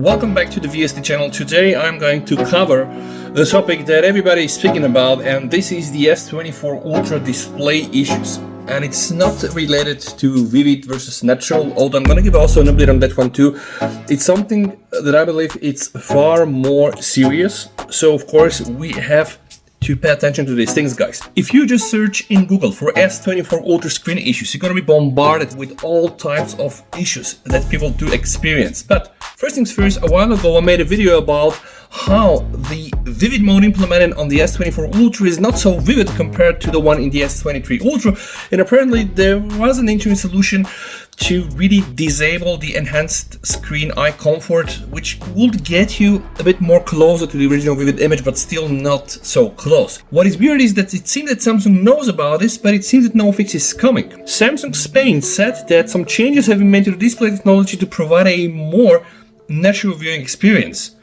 Welcome back to the VST channel. Today I'm going to cover the topic that everybody is speaking about, and this is the S24 Ultra display issues. And it's not related to vivid versus natural, although I'm going to give also an update on that one too. It's something that I believe it's far more serious. So of course we have to pay attention to these things, guys. If you just search in Google for S24 Ultra screen issues, you're gonna be bombarded with all types of issues that people do experience. But first things first, a while ago I made a video about how the vivid mode implemented on the S24 Ultra is not so vivid compared to the one in the S23 Ultra, and apparently there was an interim solution to really disable the enhanced screen eye comfort, which would get you a bit more closer to the original vivid image, but still not so close. What is weird is that it seems that Samsung knows about this, but it seems that no fix is coming. Samsung Spain said that some changes have been made to the display technology to provide a more natural viewing experience,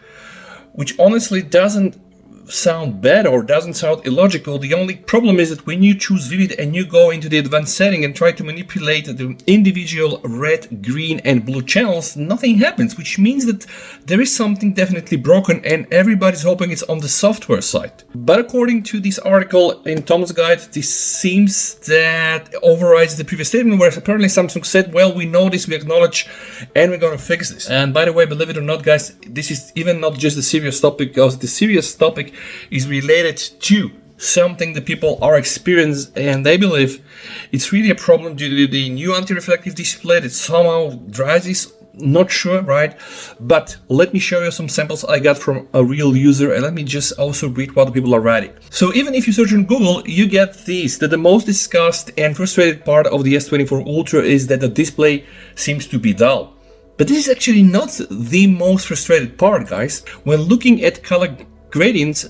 which honestly doesn't sound bad or doesn't sound illogical. The only problem is that when you choose vivid and you go into the advanced setting and try to manipulate the individual red, green and blue channels, nothing happens, which means that there is something definitely broken and everybody's hoping it's on the software side. But according to this article in Tom's Guide, this seems that overrides the previous statement, where apparently Samsung said, well, we know this, we acknowledge, and we're gonna fix this. And by the way, believe it or not, guys, this is even not just a serious topic, because the serious topic is related to something that people are experiencing, and they believe it's really a problem due to the new anti-reflective display that somehow drives this. Not sure, right? But let me show you some samples I got from a real user, and let me just also read what the people are writing. So even if you search on Google, you get this, that the most discussed and frustrated part of the S24 Ultra is that the display seems to be dull. But this is actually not the most frustrated part, guys. When looking at color gradients,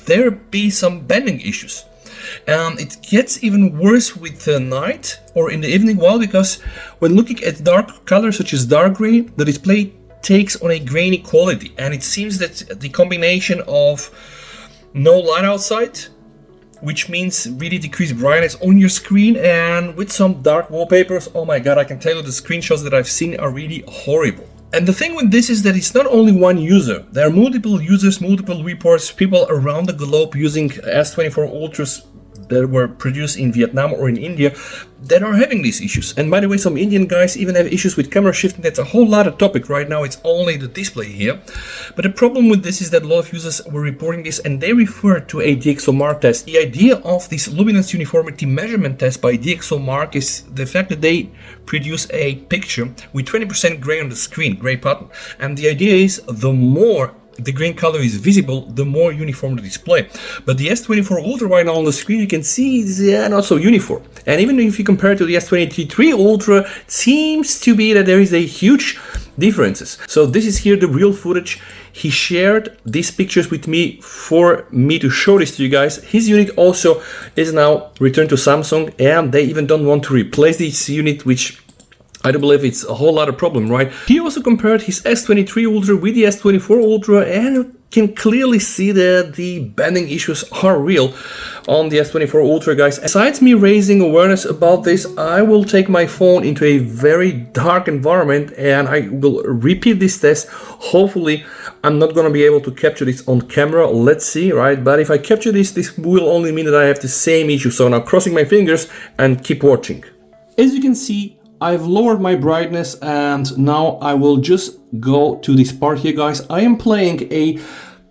there be some bending issues. It gets even worse with the night or in the evening. Well, because when looking at dark colors such as dark gray, the display takes on a grainy quality, and it seems that the combination of no light outside, which means really decreased brightness on your screen, and with some dark wallpapers, oh my god, I can tell you the screenshots that I've seen are really horrible. And the thing with this is that it's not only one user. There are multiple users, multiple reports, people around the globe using S24 Ultras that were produced in Vietnam or in India that are having these issues. And by the way, some Indian guys even have issues with camera shifting. That's a whole lot of topic right now. It's only the display here. But the problem with this is that a lot of users were reporting this, and they refer to a DxOMark test. The idea of this luminance uniformity measurement test by DxOMark is the fact that they produce a picture with 20% gray on the screen, gray pattern. And the idea is the more the green color is visible, the more uniform the display. But the S24 Ultra right now on the screen, you can see it's not so uniform. And even if you compare it to the S23 Ultra, it seems to be that there is a huge differences. So this is here the real footage. He shared these pictures with me for me to show this to you guys. His unit also is now returned to Samsung, and they even don't want to replace this unit, which I do believe it's a whole lot of problem, right? He also compared his S23 Ultra with the S24 Ultra, and you can clearly see that the bending issues are real on the S24 Ultra, guys. Besides me raising awareness about this, I will take my phone into a very dark environment and I will repeat this test. Hopefully, I'm not gonna be able to capture this on camera. Let's see, right? But if I capture this, this will only mean that I have the same issue. So now crossing my fingers and keep watching. As you can see, I've lowered my brightness, and now I will just go to this part here, guys. I am playing a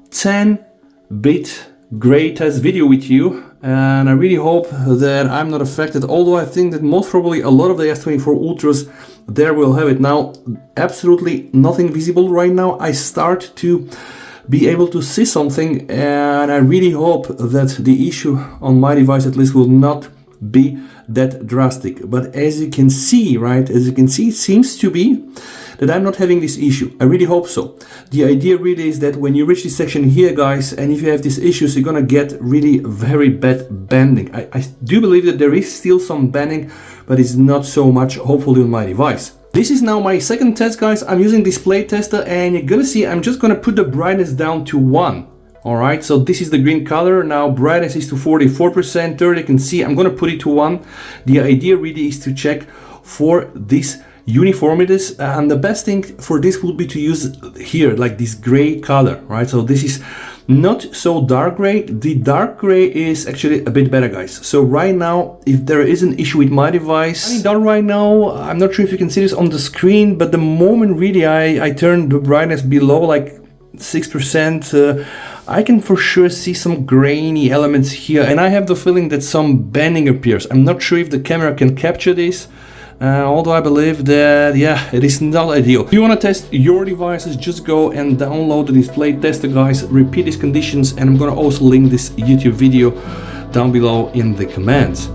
10-bit gray test video with you, and I really hope that I'm not affected, although I think that most probably a lot of the S24 Ultras there will have it. Now, absolutely nothing visible right now. I start to be able to see something, and I really hope that the issue on my device at least will not be that drastic. But as you can see, right, as you can see, it seems to be that I'm not having this issue. I really hope so. The idea really is that when you reach this section here, guys, and if you have these issues, you're gonna get really very bad bending. I do believe that there is still some bending, but it's not so much, hopefully, on my device. This is now my second test, guys. I'm using display tester, and you're gonna see I'm just gonna put the brightness down to 1. All right, so this is the green color. Now brightness is to 44%. There you can see I'm gonna put it to 1. The idea really is to check for this uniformities, and the best thing for this would be to use here like this gray color, right? So this is not so dark gray. The dark gray is actually a bit better, guys. So right now, if there is an issue with my device, I'm done right now. I'm not sure if you can see this on the screen, but the moment really I turn the brightness below like 6%, I can for sure see some grainy elements here, and I have the feeling that some bending appears. I'm not sure if the camera can capture this, although I believe that, yeah, it is not ideal. If you want to test your devices, just go and download the display tester, guys. Repeat these conditions, and I'm gonna also link this YouTube video down below in the comments.